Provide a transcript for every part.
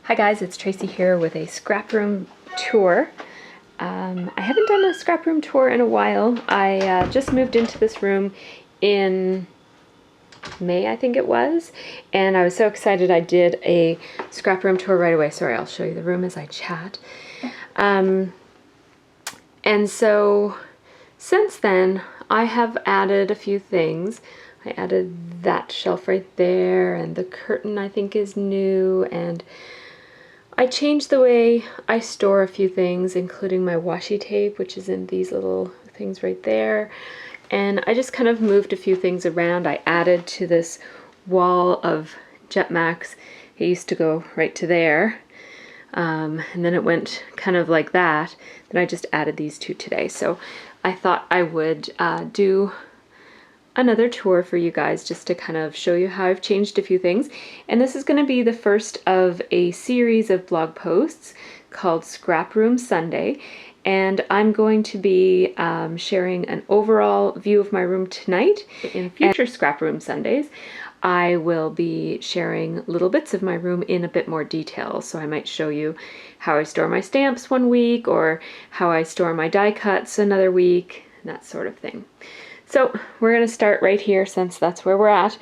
Hi guys, it's Tracy here with a Scraproom tour. I haven't done a Scraproom tour in a while. I just moved into this room in May, I think it was, and I was so excited I did a Scraproom tour right away. Sorry, I'll show you the room as I chat. And so since then I have added a few things. I added that shelf right there, and the curtain I think is new, and I changed the way I store a few things, including my washi tape, which is in these little things right there. And I just kind of moved a few things around. I added to this wall of Jetmax. It used to go right to there. And then it went kind of like that. Then I just added these two today. So I thought I would do another tour for you guys just to kind of show you how I've changed a few things. And this is going to be the first of a series of blog posts called Scraproom Sunday. And I'm going to be sharing an overall view of my room tonight. In future Scraproom Sundays, I will be sharing little bits of my room in a bit more detail. So I might show you how I store my stamps one week, or how I store my die cuts another week, that sort of thing. So we're going to start right here since that's where we're at.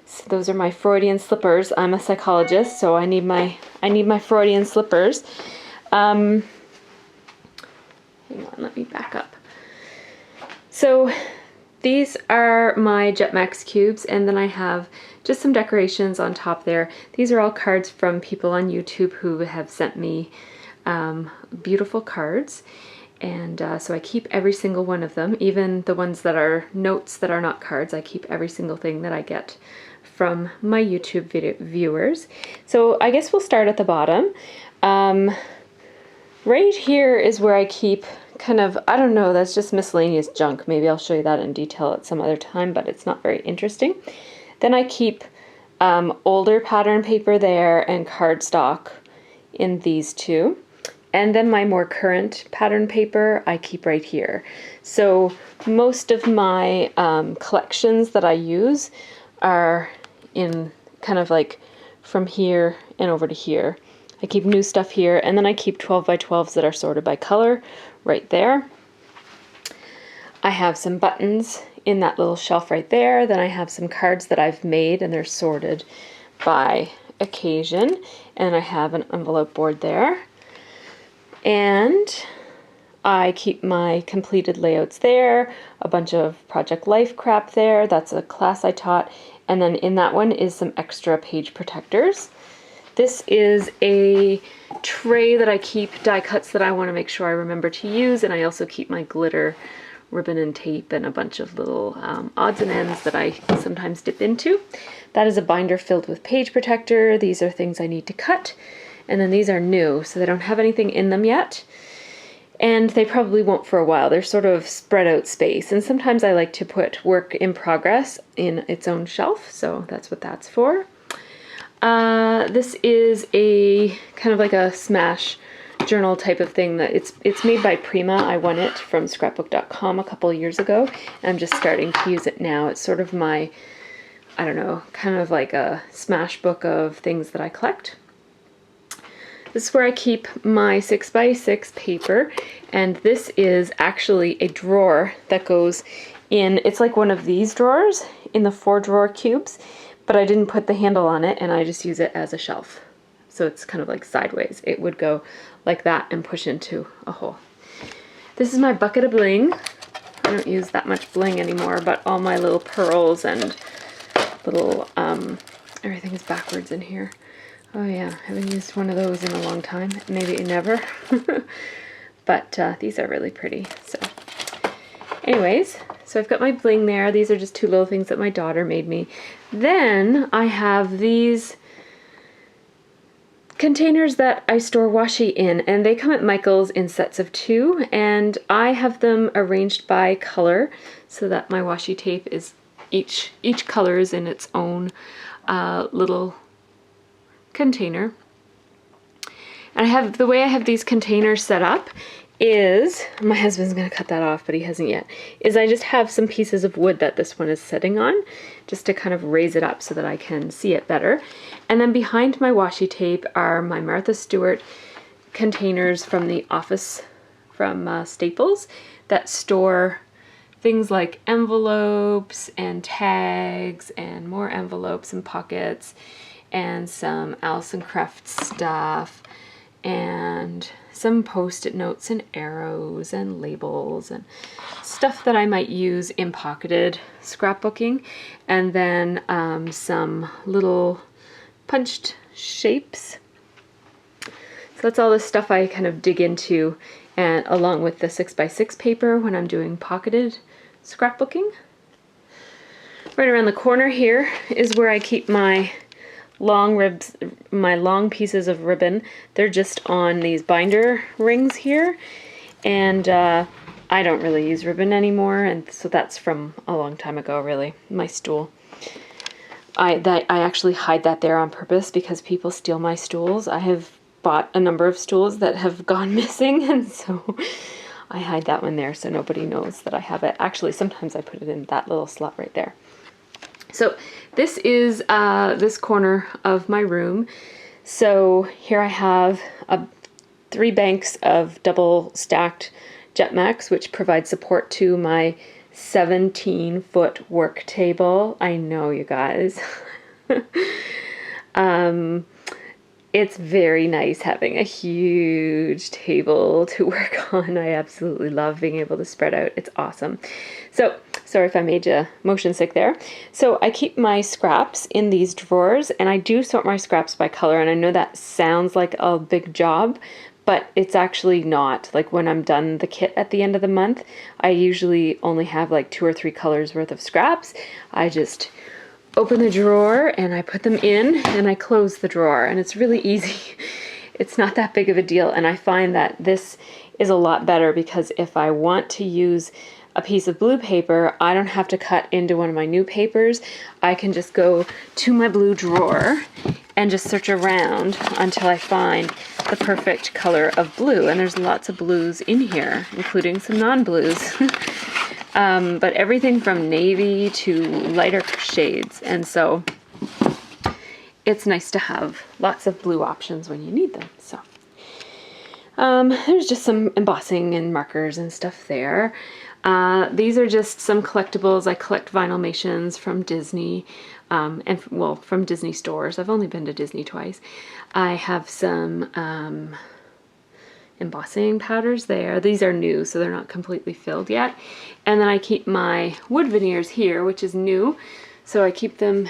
So those are my Freudian slippers. I'm a psychologist, so I need my Freudian slippers. Hang on, let me back up. So these are my Jetmax cubes, and then I have just some decorations on top there. These are all cards from people on YouTube who have sent me beautiful cards. And so I keep every single one of them, even the ones that are notes that are not cards. I keep every single thing that I get from my YouTube viewers. So I guess we'll start at the bottom. Right here is where I keep kind of, I don't know, that's just miscellaneous junk. Maybe I'll show you that in detail at some other time, but it's not very interesting. Then I keep older pattern paper there and cardstock in these two. And then my more current pattern paper I keep right here. So most of my collections that I use are in kind of like from here and over to here. I keep new stuff here, and then I keep 12 by 12s that are sorted by color right there. I have some buttons in that little shelf right there. Then I have some cards that I've made, and they're sorted by occasion. And I have an envelope board there. And I keep my completed layouts there, a bunch of Project Life crap there. That's a class I taught. And then in that one is some extra page protectors. This is a tray that I keep die cuts that I want to make sure I remember to use. And I also keep my glitter ribbon and tape and a bunch of little odds and ends that I sometimes dip into. That is a binder filled with page protector. These are things I need to cut. And then these are new, so they don't have anything in them yet. And they probably won't for a while. They're sort of spread out space. And sometimes I like to put work in progress in its own shelf, so that's what that's for. This is a kind of like a smash journal type of thing that it's made by Prima. I won it from scrapbook.com a couple of years ago, and I'm just starting to use it now. It's sort of my, I don't know, kind of like a smash book of things that I collect. This is where I keep my 6x6 paper, and this is actually a drawer that goes in, it's like one of these drawers in the 4-drawer cubes, but I didn't put the handle on it, and I just use it as a shelf. So it's kind of like sideways. It would go like that and push into a hole. This is my bucket of bling. I don't use that much bling anymore, but all my little pearls and little, everything is backwards in here. Oh yeah, haven't used one of those in a long time, maybe never. But these are really pretty. So anyways, so I've got my bling there. These are just two little things that my daughter made me. Then I have these containers that I store washi in, and they come at Michael's in sets of 2, and I have them arranged by color so that my washi tape is each color is in its own little container. And the way I have these containers set up is, my husband's gonna cut that off, but he hasn't yet, is I just have some pieces of wood that this one is sitting on, just to kind of raise it up so that I can see it better. And then behind my washi tape are my Martha Stewart containers from the office from Staples that store things like envelopes and tags and more envelopes and pockets and some Alison Craft stuff and some post-it notes and arrows and labels and stuff that I might use in pocketed scrapbooking, and then some little punched shapes. So that's all the stuff I kind of dig into, and along with the 6x6 paper when I'm doing pocketed scrapbooking. Right around the corner here is where I keep my long ribs, my long pieces of ribbon. They're just on these binder rings here, and I don't really use ribbon anymore, and so that's from a long time ago, really. My stool. I actually hide that there on purpose because people steal my stools. I have bought a number of stools that have gone missing, and so I hide that one there so nobody knows that I have it. Actually, sometimes I put it in that little slot right there. So this is this corner of my room. So here I have 3 banks of double stacked Jetmax, which provide support to my 17-foot work table. I know, you guys. It's very nice having a huge table to work on. I absolutely love being able to spread out. It's awesome. So, sorry if I made you motion sick there. So I keep my scraps in these drawers, and I do sort my scraps by color, and I know that sounds like a big job, but it's actually not. Like when I'm done the kit at the end of the month, I usually only have like 2 or 3 colors worth of scraps. I just open the drawer and I put them in and I close the drawer, and it's really easy. It's not that big of a deal, and I find that this is a lot better because if I want to use a piece of blue paper, I don't have to cut into one of my new papers. I can just go to my blue drawer and just search around until I find the perfect color of blue, and there's lots of blues in here, including some non-blues. But everything from navy to lighter shades, and so it's nice to have lots of blue options when you need them. So there's just some embossing and markers and stuff there. These are just some collectibles. I collect Vinylmations from Disney, and well, from Disney stores. I've only been to Disney twice. I have some embossing powders there. These are new, so they're not completely filled yet. And then I keep my wood veneers here, which is new. So I keep them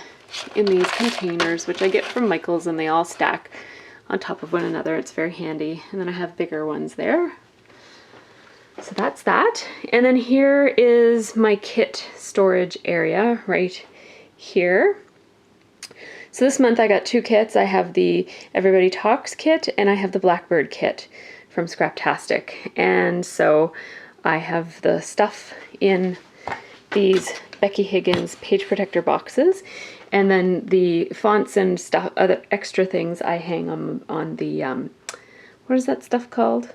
in these containers, which I get from Michael's, and they all stack on top of one another. It's very handy. And then I have bigger ones there. So that's that. And then here is my kit storage area right here. So this month I got 2 kits. I have the Everybody Talks kit and I have the Blackbird kit from Scraptastic. And so I have the stuff in these Becky Higgins page protector boxes, and then the fonts and stuff, other extra things I hang on the, what is that stuff called?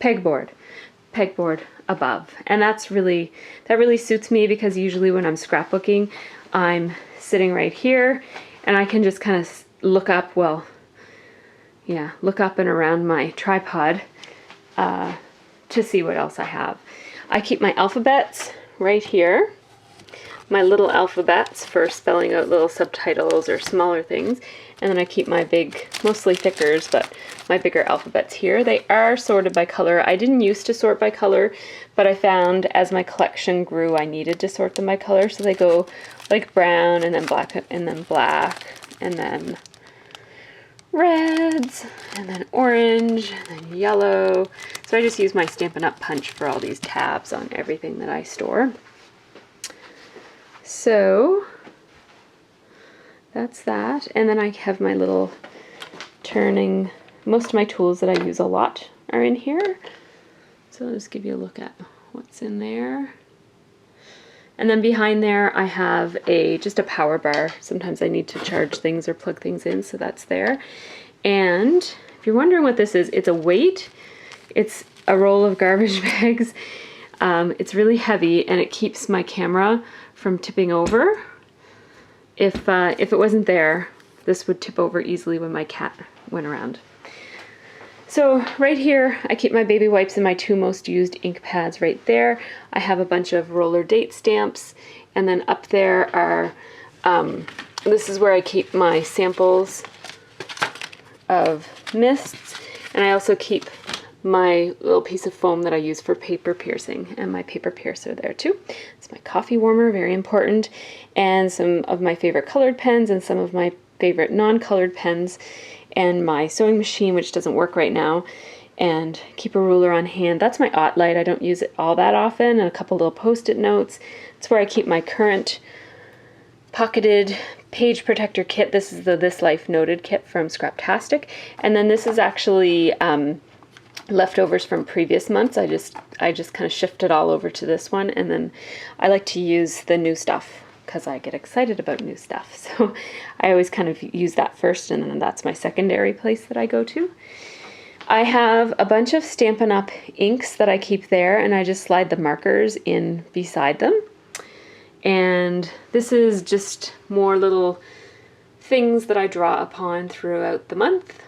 Pegboard above. And that really suits me because usually when I'm scrapbooking, I'm sitting right here and I can just kind of look up, well, yeah, look up and around my tripod to see what else I have. I keep my alphabets right here, my little alphabets for spelling out little subtitles or smaller things, and then I keep my big, mostly thickers, but my bigger alphabets here. They are sorted by color. I didn't used to sort by color, but I found as my collection grew, I needed to sort them by color, so they go like brown and then black and then black and then reds and then orange and then yellow. So I just use my Stampin' Up! Punch for all these tabs on everything that I store. So that's that. And then I have my little turning, most of my tools that I use a lot are in here. So I'll just give you a look at what's in there. And then behind there I have just a power bar. Sometimes I need to charge things or plug things in, so that's there. And if you're wondering what this is, it's a weight. It's a roll of garbage bags. It's really heavy and it keeps my camera from tipping over. If it wasn't there, this would tip over easily when my cat went around. So right here, I keep my baby wipes and my 2 most used ink pads right there. I have a bunch of roller date stamps, and then up there are, this is where I keep my samples of mists, and I also keep my little piece of foam that I use for paper piercing, and my paper piercer there too. It's my coffee warmer, very important, and some of my favorite colored pens and some of my favorite non-colored pens, and my sewing machine, which doesn't work right now, and keep a ruler on hand. That's my light. I don't use it all that often, and a couple little post-it notes. It's where I keep my current pocketed page protector kit. This is the This Life Noted kit from Scraptastic, and then this is actually leftovers from previous months. I just kind of shifted all over to this one, and then I like to use the new stuff because I get excited about new stuff. So I always kind of use that first, and then that's my secondary place that I go to. I have a bunch of Stampin' Up! Inks that I keep there, and I just slide the markers in beside them. And this is just more little things that I draw upon throughout the month.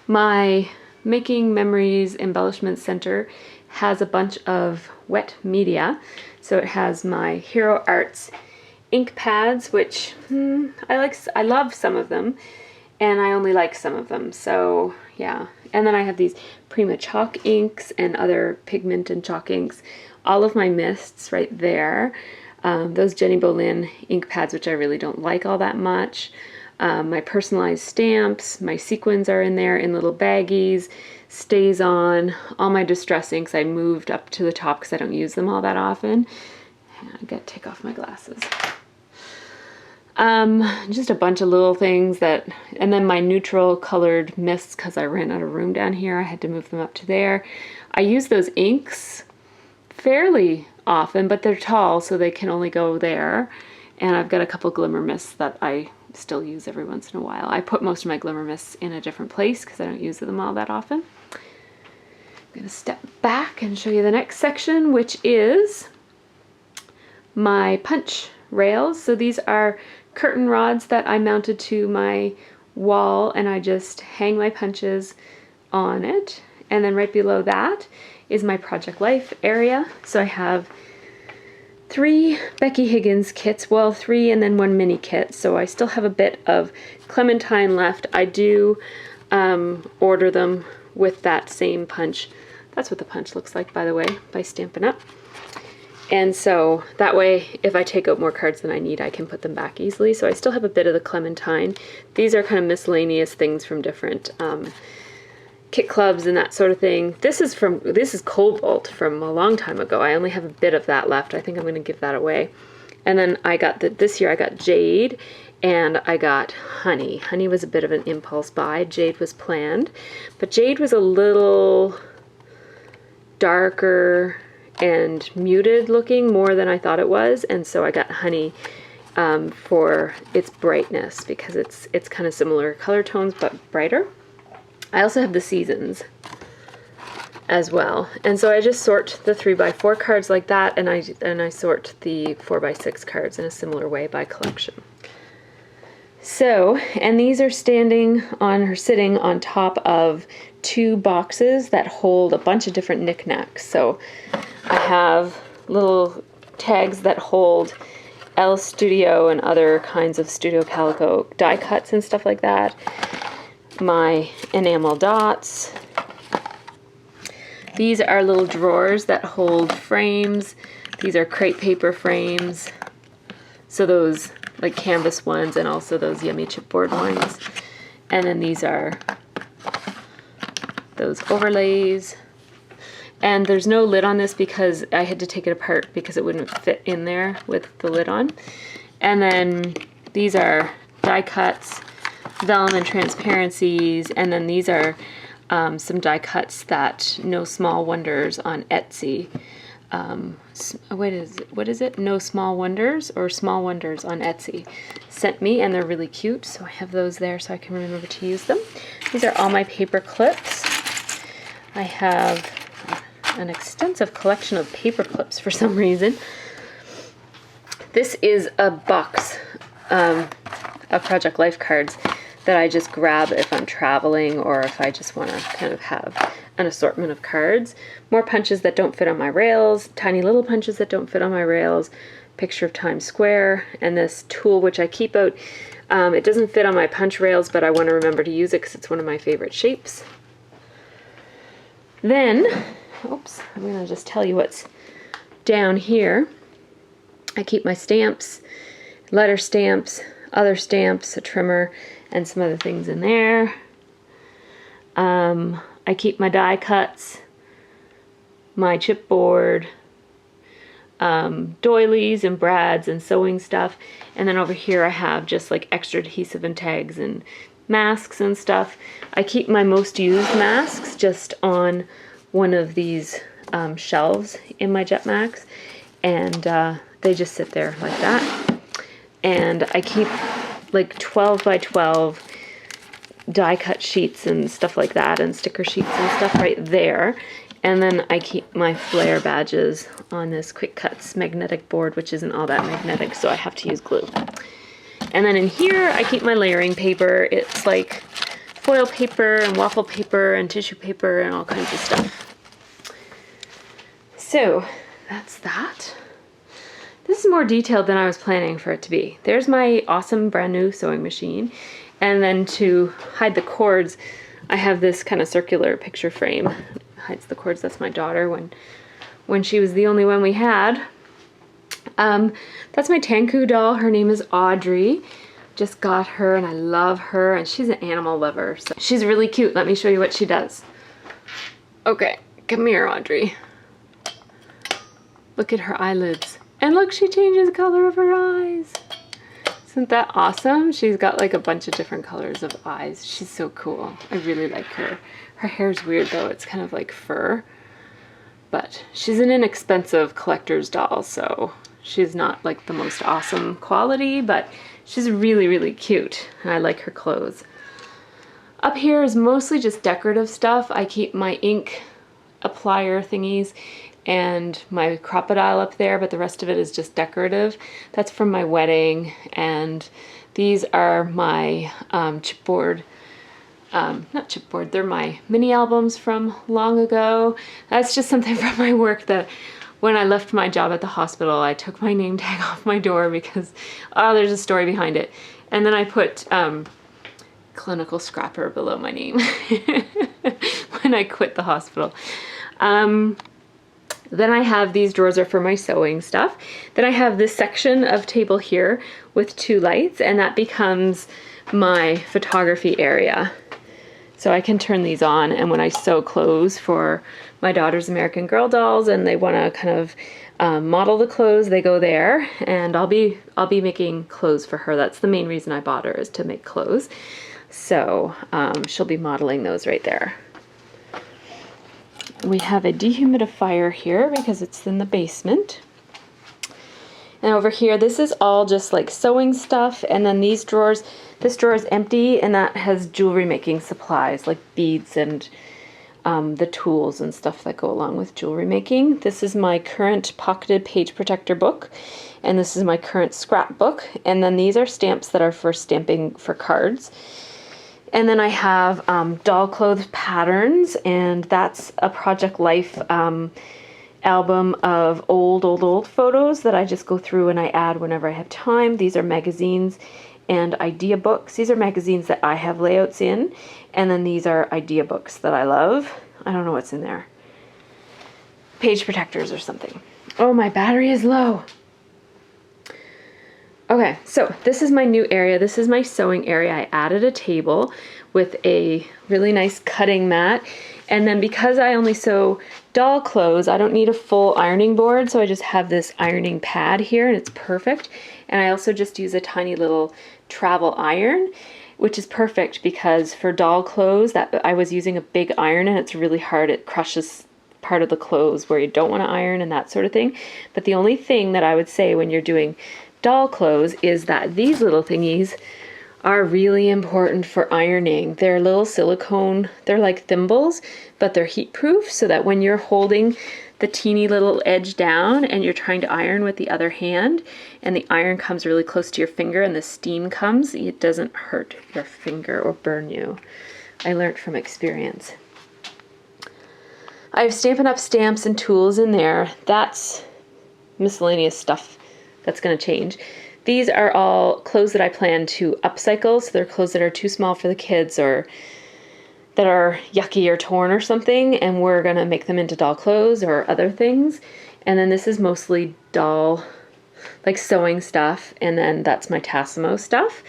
My Making Memories Embellishment Center has a bunch of wet media. So it has my Hero Arts ink pads, which I love some of them, and I only like some of them, so yeah. And then I have these Prima chalk inks and other pigment and chalk inks. All of my mists right there. Those Jenny Bolin ink pads, which I really don't like all that much. My personalized stamps, my sequins are in there in little baggies, stays on. All my distress inks I moved up to the top because I don't use them all that often. Hang on, I gotta take off my glasses. Just a bunch of little things that, and then my neutral colored mists, because I ran out of room down here, I had to move them up to there. I use those inks fairly often, but they're tall, so they can only go there. And I've got a couple glimmer mists that I still use every once in a while. I put most of my glimmer mists in a different place because I don't use them all that often. I'm going to step back and show you the next section, which is my punch rails. So these are curtain rods that I mounted to my wall, and I just hang my punches on it. And then right below that is my Project Life area. So I have 3 Becky Higgins kits, well 3 and then 1 mini kit, so I still have a bit of Clementine left. I do order them with that same punch. That's what the punch looks like, by the way, by Stampin' Up! And so that way, if I take out more cards than I need, I can put them back easily. So I still have a bit of the Clementine. These are kind of miscellaneous things from different kit clubs and that sort of thing. This is Cobalt from a long time ago. I only have a bit of that left. I think I'm going to give that away. And then I got this year I got Jade and I got Honey. Honey was a bit of an impulse buy. Jade was planned, but Jade was a little darker and muted looking more than I thought it was, and so I got Honey for its brightness because it's kind of similar color tones but brighter. I also have the Seasons as well, and so I just sort the 3x4 cards like that, and I sort the 4x6 cards in a similar way by collection. So, and these are sitting on top of 2 boxes that hold a bunch of different knickknacks. So I have little tags that hold L Studio and other kinds of Studio Calico die cuts and stuff like that. My enamel dots. These are little drawers that hold frames. These are crepe paper frames. So those like canvas ones and also those yummy chipboard ones. And then these are those overlays. And there's no lid on this because I had to take it apart because it wouldn't fit in there with the lid on. And then these are die cuts, vellum and transparencies, and then these are some die cuts that No Small Wonders on Etsy. What is it? No Small Wonders or Small Wonders on Etsy sent me, and they're really cute, so I have those there so I can remember to use them. These are all my paper clips. I have an extensive collection of paper clips for some reason. This is a box of Project Life cards that I just grab if I'm traveling or if I just want to kind of have an assortment of cards. More punches that don't fit on my rails, tiny little punches that don't fit on my rails, picture of Times Square, and this tool which I keep out. It doesn't fit on my punch rails, but I want to remember to use it because it's one of my favorite shapes. Then, oops, I'm going to just tell you what's down here. I keep my stamps, letter stamps, other stamps, a trimmer, and some other things in there. I keep my die cuts, my chipboard, doilies and brads and sewing stuff. And then over here I have just like extra adhesive and tags and masks and stuff. I keep my most used masks just on one of these shelves in my Jetmax, and they just sit there like that. And I keep like 12 by 12 die cut sheets and stuff like that, and sticker sheets and stuff right there. And then I keep my flare badges on this Quick Cuts magnetic board, which isn't all that magnetic, so I have to use glue. And then in here, I keep my layering paper. It's like foil paper and waffle paper and tissue paper and all kinds of stuff. So that's that. This is more detailed than I was planning for it to be. There's my awesome brand new sewing machine. And then to hide the cords, I have this kind of circular picture frame. It hides the cords. That's my daughter when she was the only one we had. That's my Tanku doll. Her name is Audrey. Just got her and I love her, and she's an animal lover. So she's really cute. Let me show you what she does. Okay, come here, Audrey. Look at her eyelids. And look, she changes the color of her eyes. Isn't that awesome? She's got like a bunch of different colors of eyes. She's so cool. I really like her. Her hair's weird though. It's kind of like fur. But she's an inexpensive collector's doll, so she's not like the most awesome quality, but she's really, really cute. And I like her clothes. Up here is mostly just decorative stuff. I keep my ink applier thingies and my crocodile up there, but the rest of it is just decorative. That's from my wedding, and these are my chipboard, not chipboard, they're my mini albums from long ago. That's just something from my work that when I left my job at the hospital, I took my name tag off my door because, oh, there's a story behind it. And then I put clinical scrapper below my name when I quit the hospital. Then I have these drawers are for my sewing stuff. Then I have this section of table here with two lights, and that becomes my photography area. So I can turn these on, and when I sew clothes for my daughter's American Girl dolls and they want to kind of model the clothes, they go there, and I'll be making clothes for her. That's the main reason I bought her, is to make clothes. So she'll be modeling those right there. We have a dehumidifier here because it's in the basement. And over here, this is all just like sewing stuff. And then these drawers, this drawer is empty, and that has jewelry making supplies like beads and the tools and stuff that go along with jewelry making. This is my current pocketed page protector book, and this is my current scrapbook. And then these are stamps that are for stamping for cards. And then I have doll clothes patterns, and that's a Project Life album of old photos that I just go through and I add whenever I have time. These are magazines and idea books. These are magazines that I have layouts in, and then these are idea books that I love. I don't know what's in there. Page protectors or something. Oh, my battery is low. Okay, so this is my new area. This is my sewing area. I added a table with a really nice cutting mat. And then because I only sew doll clothes, I don't need a full ironing board. So I just have this ironing pad here, and it's perfect. And I also just use a tiny little travel iron, which is perfect because for doll clothes that I was using a big iron, and it's really hard. It crushes part of the clothes where you don't want to iron and that sort of thing. But the only thing that I would say when you're doing doll clothes is that these little thingies are really important for ironing. They're little silicone, they're like thimbles, but they're heat proof so that when you're holding the teeny little edge down and you're trying to iron with the other hand and the iron comes really close to your finger and the steam comes, it doesn't hurt your finger or burn you. I learned from experience. I have Stampin' Up! Stamps and tools in there. That's miscellaneous stuff that's going to change. These are all clothes that I plan to upcycle, so they're clothes that are too small for the kids or that are yucky or torn or something, and we're going to make them into doll clothes or other things. And then this is mostly doll, like sewing stuff, and then that's my Tassimo stuff.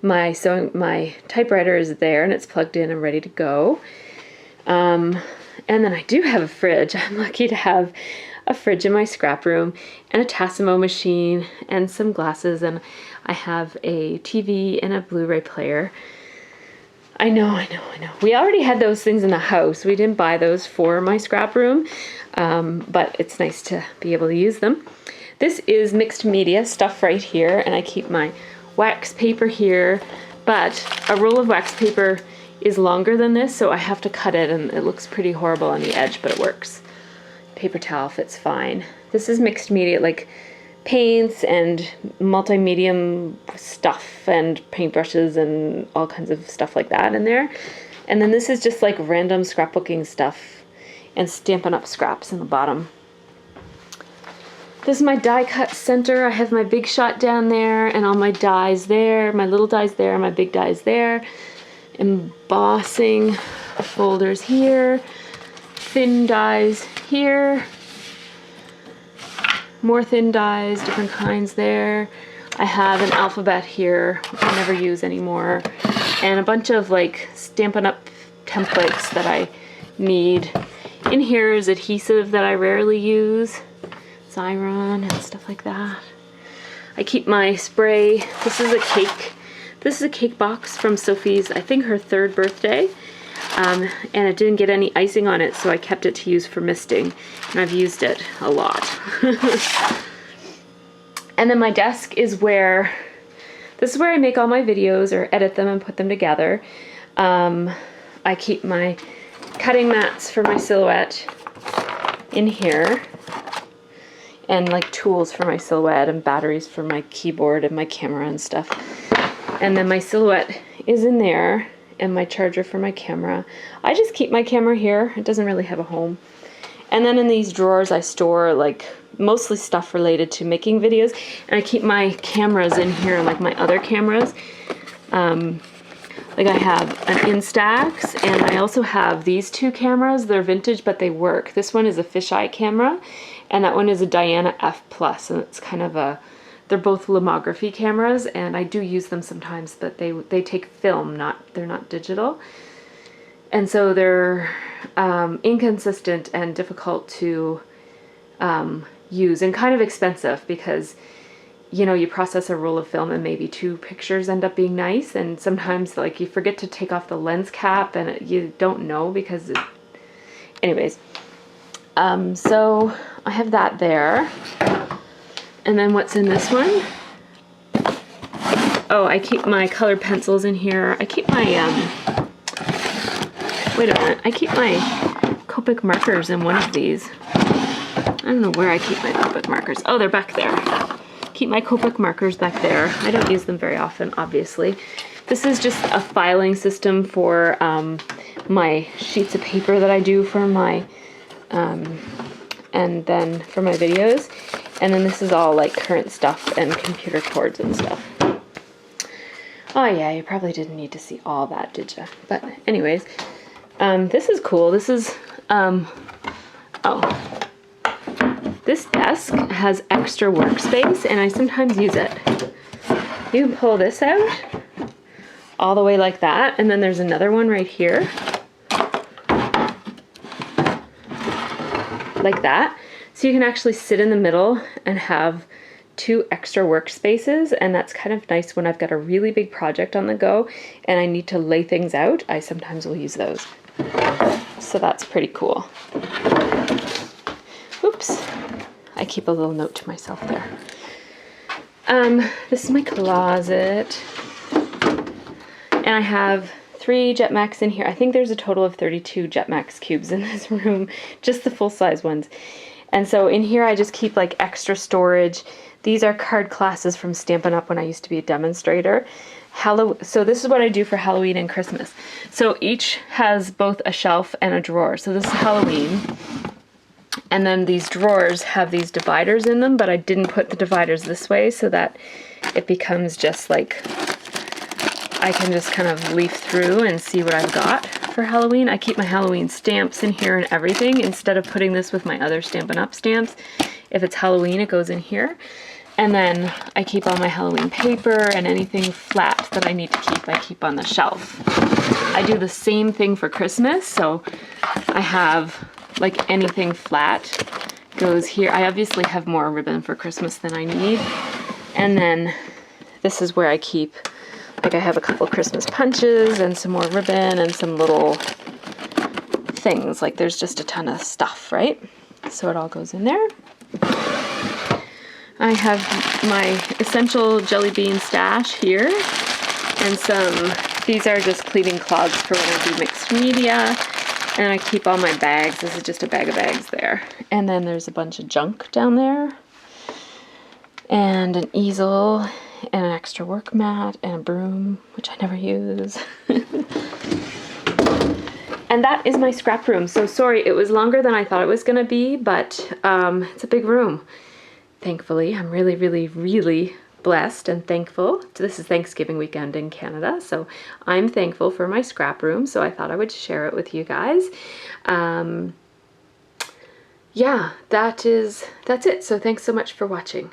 My typewriter is there and it's plugged in and ready to go. And then I do have a fridge. I'm lucky to have a fridge in my scrap room and a Tassimo machine and some glasses, and I have a TV and a Blu-ray player. I know. We already had those things in the house. We didn't buy those for my scrap room, but it's nice to be able to use them. This is mixed media stuff right here, and I keep my wax paper here, but a roll of wax paper is longer than this, so I have to cut it, and it looks pretty horrible on the edge, but it works. Paper towel fits fine. This is mixed media, like paints and multi-medium stuff and paintbrushes and all kinds of stuff like that in there. And then this is just like random scrapbooking stuff and Stampin' Up! Scraps in the bottom. This is my die cut center. I have my Big Shot down there and all my dies there, my little dies there, my big dies there. Embossing folders here, thin dies here, more thin dies, different kinds there. I have an alphabet here, which I never use anymore, and a bunch of like Stampin' Up! Templates that I need. In here is adhesive that I rarely use, Xyron and stuff like that. I keep my spray. This is a cake box from Sophie's, I think her 3rd birthday. And it didn't get any icing on it, so I kept it to use for misting, and I've used it a lot. And then my desk is this is where I make all my videos or edit them and put them together. I keep my cutting mats for my silhouette in here, and like tools for my silhouette and batteries for my keyboard and my camera and stuff. And then my silhouette is in there, and my charger for my camera. I just keep my camera here. It doesn't really have a home. And then in these drawers I store like mostly stuff related to making videos, and I keep my cameras in here, like my other cameras. Like I have an Instax, and I also have these 2 cameras. They're vintage, but they work. This one is a fisheye camera, and that one is a Diana F+, and it's kind of they're both lomography cameras, and I do use them sometimes, but they take film, they're not digital. And so they're inconsistent and difficult to use, and kind of expensive because, you know, you process a roll of film and maybe 2 pictures end up being nice, and sometimes like you forget to take off the lens cap and you don't know because anyways. So I have that there. And then what's in this one? Oh, I keep my colored pencils in here. I keep my, wait a minute. I keep my Copic markers in one of these. I don't know where I keep my Copic markers. Oh, they're back there. Keep my Copic markers back there. I don't use them very often, obviously. This is just a filing system for my sheets of paper that I do for my, and then for my videos. And then this is all like current stuff and computer cords and stuff. Oh yeah, you probably didn't need to see all that, did you? But anyways, this is cool. This is, this desk has extra workspace, and I sometimes use it. You can pull this out all the way like that, and then there's another one right here. Like that. So you can actually sit in the middle and have 2 extra workspaces, and that's kind of nice when I've got a really big project on the go and I need to lay things out. I sometimes will use those. So that's pretty cool. Oops. I keep a little note to myself there. This is my closet. And I have 3 Jetmax in here. I think there's a total of 32 Jetmax cubes in this room, just the full-size ones. And so in here I just keep like extra storage. These are card classes from Stampin' Up! When I used to be a demonstrator. So this is what I do for Halloween and Christmas. So each has both a shelf and a drawer. So this is Halloween. And then these drawers have these dividers in them, but I didn't put the dividers this way so that it becomes just like, I can just kind of leaf through and see what I've got for Halloween. I keep my Halloween stamps in here and everything instead of putting this with my other Stampin' Up! Stamps. If it's Halloween, it goes in here. And then I keep all my Halloween paper and anything flat that I need to keep, I keep on the shelf. I do the same thing for Christmas, so I have like anything flat goes here. I obviously have more ribbon for Christmas than I need. And then this is where I keep, like I have a couple Christmas punches and some more ribbon and some little things. Like there's just a ton of stuff, right? So it all goes in there. I have my essential jelly bean stash here, and these are just cleaning cloths for when I do mixed media, and I keep all my bags. This is just a bag of bags there. And then there's a bunch of junk down there, and an easel, and an extra work mat, and a broom, which I never use. And that is my scrap room. So sorry, it was longer than I thought it was gonna be, but it's a big room. Thankfully, I'm really, really, really blessed and thankful. This is Thanksgiving weekend in Canada, so I'm thankful for my scrap room, so I thought I would share it with you guys. Yeah, that's it. So thanks so much for watching.